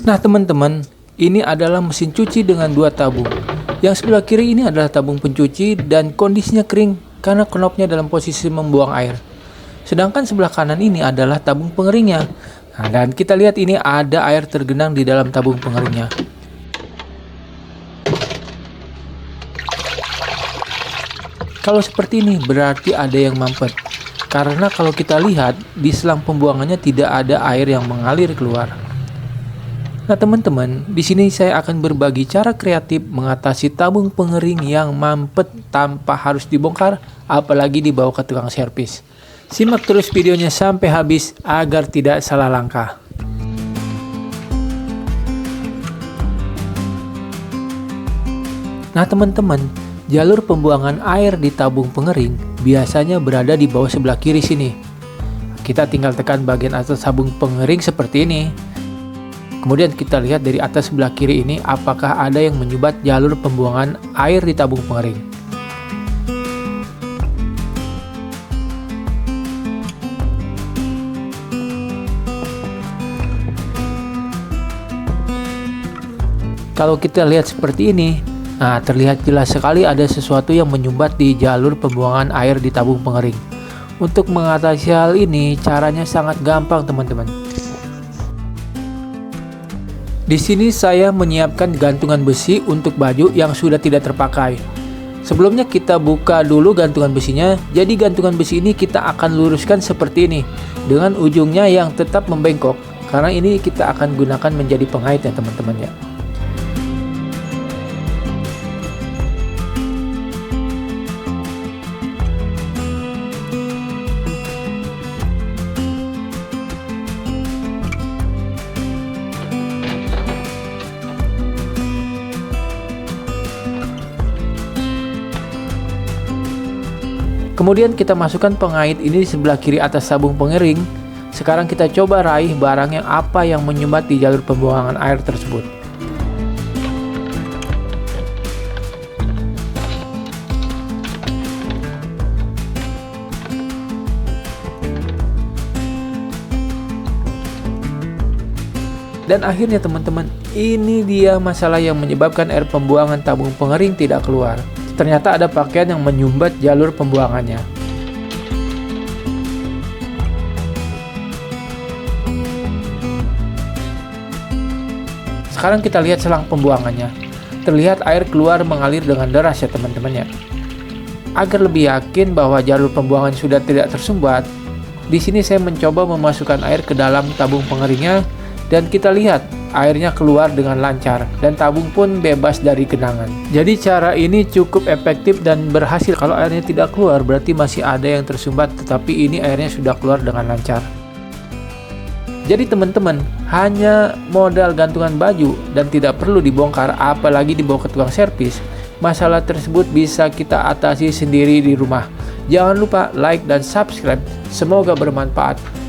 Nah teman-teman, ini adalah mesin cuci dengan dua tabung. Yang sebelah kiri ini adalah tabung pencuci dan kondisinya kering karena knopnya dalam posisi membuang air. Sedangkan sebelah kanan ini adalah tabung pengeringnya. Nah, dan kita lihat ini ada air tergenang di dalam tabung pengeringnya. Kalau seperti ini berarti ada yang mampet. Karena kalau kita lihat di selang pembuangannya tidak ada air yang mengalir keluar. Nah teman-teman, di sini saya akan berbagi cara kreatif mengatasi tabung pengering yang mampet tanpa harus dibongkar, apalagi dibawa ke tukang servis. Simak terus videonya sampai habis agar tidak salah langkah. Nah teman-teman, jalur pembuangan air di tabung pengering biasanya berada di bawah sebelah kiri sini. Kita tinggal tekan bagian atas tabung pengering seperti ini. Kemudian kita lihat dari atas sebelah kiri ini apakah ada yang menyumbat jalur pembuangan air di tabung pengering. Kalau kita lihat seperti ini, nah terlihat jelas sekali ada sesuatu yang menyumbat di jalur pembuangan air di tabung pengering. Untuk mengatasi hal ini caranya sangat gampang teman-teman. Di sini saya menyiapkan gantungan besi untuk baju yang sudah tidak terpakai. Sebelumnya kita buka dulu gantungan besinya. Jadi gantungan besi ini kita akan luruskan seperti ini dengan ujungnya yang tetap membengkok. Karena ini kita akan gunakan menjadi pengait ya teman-teman ya. Kemudian kita masukkan pengait ini di sebelah kiri atas tabung pengering. Sekarang kita coba raih barang yang apa yang menyumbat di jalur pembuangan air tersebut. Dan akhirnya teman-teman, ini dia masalah yang menyebabkan air pembuangan tabung pengering tidak keluar. Ternyata ada pakaian yang menyumbat jalur pembuangannya. Sekarang kita lihat selang pembuangannya. Terlihat air keluar mengalir dengan deras ya teman-teman ya. Agar lebih yakin bahwa jalur pembuangan sudah tidak tersumbat, di sini saya mencoba memasukkan air ke dalam tabung pengeringnya dan kita lihat airnya keluar dengan lancar dan tabung pun bebas dari genangan. Jadi cara ini cukup efektif dan berhasil. Kalau airnya tidak keluar berarti masih ada yang tersumbat, tetapi ini airnya sudah keluar dengan lancar. Jadi teman-teman, hanya modal gantungan baju dan tidak perlu dibongkar apalagi dibawa ke tukang servis. Masalah tersebut bisa kita atasi sendiri di rumah. Jangan lupa like dan subscribe. Semoga bermanfaat.